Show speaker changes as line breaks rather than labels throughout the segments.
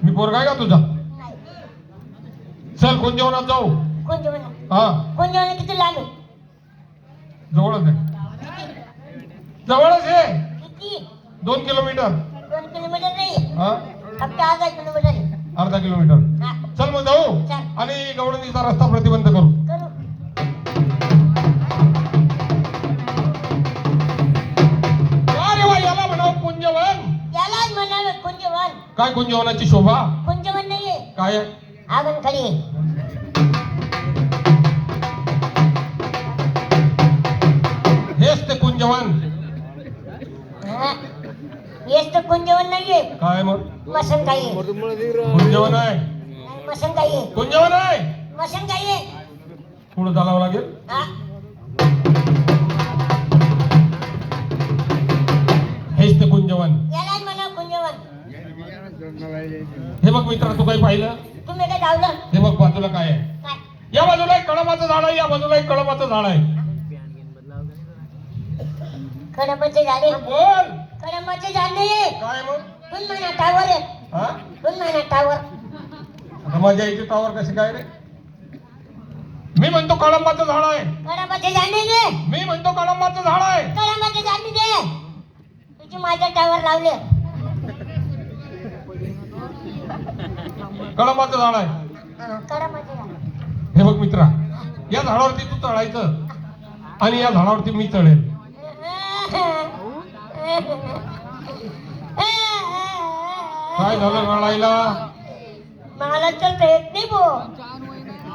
मी पोरगा आहे का तुझा? चल कुंजवनात जाऊ.
कुंजवन
हा
कुंजवन किती लांब आहे?
जवळच आहे. जवळच आहे.
किती?
2 किलोमीटर.
2 किलोमीटर नाही,
हा
फक्त अर्धा किलोमीटर आहे.
अर्धा किलोमीटर.
हा,
चल मग जाऊ
चल.
आणि गवळणीचा रस्ता प्रतिबंध करू.
करू.
अरे वा, याला म्हणावं कुंजवन.
यालाच म्हणावे कुंजवन.
काय कुंजवनाची शोभा?
कुंजवन नाहीये,
काय आहे?
आगनखडी आहे.
हेच ते कुंजवन.
हा, हेच तर कुंजवन नाहीये,
काय मग?
मसनकाई आहे.
कुंजवन आहे.
नाही, मसनकाई आहे.
कुंजवन आहे.
मसनकाई आहे.
पुढे चालावं लागेल.
हा,
हेच ते कुंजवन.
यालाच म्हणावं कुंजवन.
हे बघ मित्रा, तू काही पाहिलं?
तुम्ही काय धावलं?
हे बघ बाजूला काय आहे?
काय?
या बाजूला एक कळंबाचं झाड आहे, या बाजूला एक कळंबाचं झाड आहे.
कडंबाचे झाडे.
बोल.
कडंबाचे झाड नाहीये,
काय मग?
दोन महिना टावर आहे.
हा?
2 महिना टावर.
आता माझ्या इथे टावर कसे काय रे? मी म्हणतो कळंबाचं झाड आहे.
कडंबाचे झाड नाही रे.
मी म्हणतो कळंबाचं झाड आहे.
कडंबाचे झाड नाही रे. तुझी माझ्या टावर लावले.
कळंबाचं झाड आहे.
हा, कडंबाचे झाड.
हे बघ मित्रा, या झाडावरती तू चढायचं आणि या झाडावरती मी चढेल. काय झालं गाळायला?
मला चढता येत नाही भो.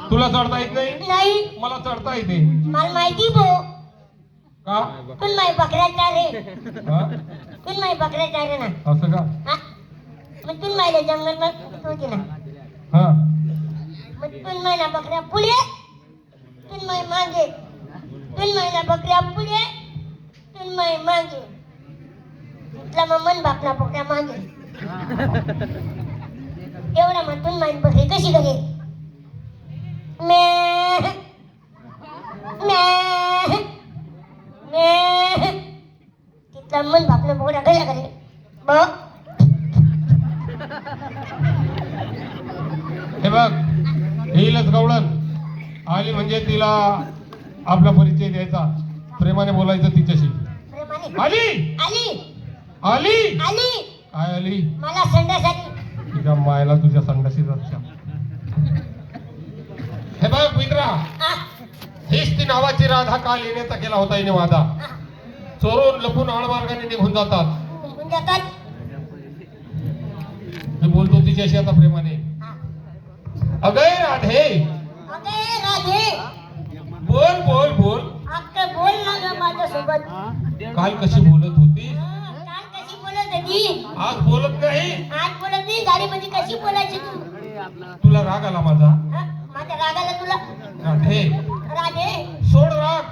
तुला चढता येत नाही?
नाही,
मला चढता येते.
मला माहिती भो.
का?
तू माई बकऱ्या चारे.
हा?
तू माई बकऱ्या चारे ना.
असं का?
हा, मग तू मायला जंगल मध्ये होती ना.
हा.
मग तू मायला बकऱ्या पुढे, तू माई मागे. तू मायला बकऱ्या पुढे, तू माई मागे. तुला मग मन बापना बकऱ्या मागे. एवढा मग तू माई बकरी कशी करे? मे मे मे. तिथला मन बापना बकऱ्या कशा करे? बघ.
हे बघ, येईलच गवळण आली म्हणजे तिला आपला परिचय द्यायचा, प्रेमाने बोलायचं तिच्याशी.
प्रेमाने.
आली
आली
आली.
आली.
काय आली?
मला संडास आली.
तुझ्या मायला तुझ्या संडाशी जात. हे बघ मित्रा,
आ,
हीच ती नावाची राधा काल येण्याचा केला होता हिने वादा.
आ,
चोरून लपून आडमार्गाने निघून जातात.
निघून जातात.
मी बोलतो तिच्याशी आता प्रेमाने.
आ,
अगं राधे,
अगे राधे,
बोल बोल बोल.
आता बोल ना ग माझ्यासोबत.
काल कशी बोलत होती,
काल कशी बोलत होती,
आज बोलत नाही.
आज बोलत नाही. गाडीमध्ये कशी बोलायची तू?
तुला राग आला माझा?
हा? माझ्या रागाला तुला?
राधे,
राधे,
सोड राग,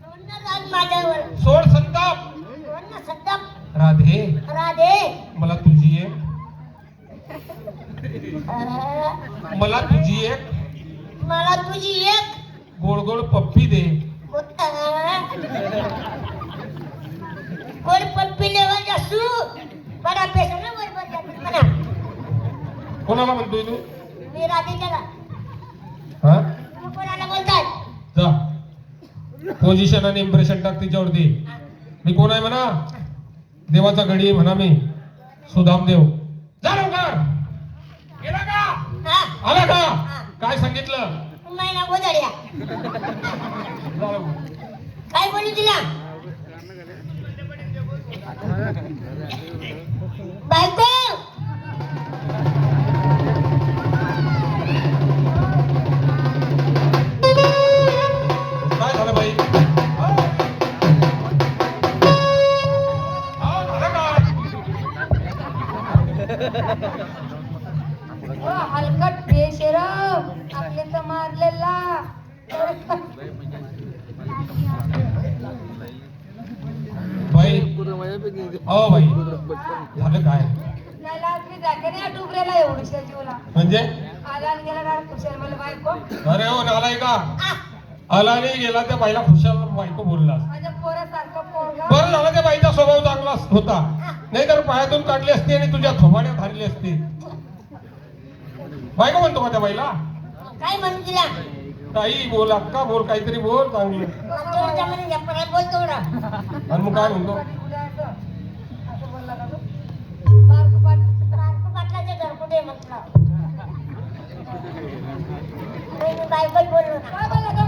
सोड ना राग माझ्यावर.
सोड संताप.
सोड ना सद्दाम.
राधे,
राधे,
मला तुझी एक,
आ,
मला तुझी एक
मला तुझी एक
गोड गोड पप्पी दे.
गोड पप्पी लेवा जासू. बडा पैसा ना बरोबर जातो म्हणा.
कोणाला म्हणतोय तू?
मी राधेच्याला.
हा?
तुम्ही कोणाला बोलतात?
जा, पोझिशन आणि इम्प्रेशन टाक तिच्यावरती. मी कोण आहे म्हणा? देवाचा गडी आहे म्हणा मी, सुदाम देव. जा लवकर. गेला का?
हा,
आला का?
हा.
काय सांगितलं?
तुम्ही ना गोधड्या.
जा लवकर.
काय बोलू तिला? बायको.
काय झालं बाई? हा? हा, झालं काय?
हलकट बेशरम आपले तर मारलेला.
बाई, अहो बाई, झालं काय?
त्याला मी जाते ना डुबरेला एवढं जीवला
म्हणजे?
आला आणि गेला ना कुशल मला बायको.
अरे हो नालाय का?
आ,
आला नाही गेला त्या बाईला खुशाल बायको बोलला.
माझ्या पोरासारखं पोरगा.
बरं झालं त्या बाईचा स्वभाव चांगला होता, नाहीतर पायातून काढली असती आणि तुझ्या थोबाड्यात हारली असती. बायको म्हणतो का त्या बाईला?
काय म्हणू तिला?
ताई बोल, अक्का बोल, काहीतरी बोल चांगली.
तेवढं म्हणे या परत बोल तेवढं.
आणि मग काय म्हणतो?
असं बोलला का तू? बारकू
पाटलाचे घर कुठे म्हटलं? मी बायकोच बोललो ना.
काय बोलला का?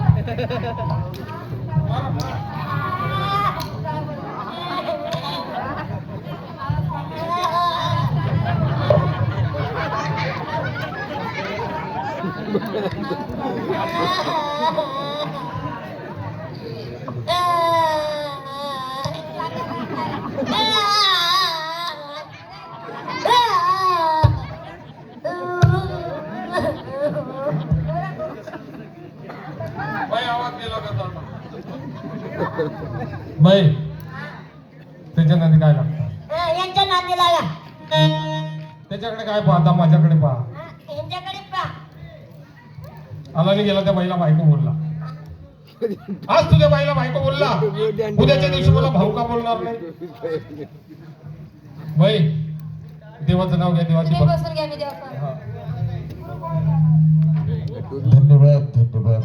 बाई आवाज गेला का आता? बाई त्याच्या नादी काय लागतं?
यांच्या नादी लागा.
त्याच्याकडे काय पाहता, माझ्याकडे पहा.
यांच्याकडे पहा.
आला नाही गेला त्या बाईला बायको बोलला. आज तुझ्या बाईला बायको बोलला, उद्याच्या दिवशी मला भाऊ का बोलणार नाही? बाई देवाचं नाव घ्या, देवाची
तुम्ही
भक्ती.
बसून घ्या, मी देवाचं.
हा.
धन्यवाद धन्यवाद.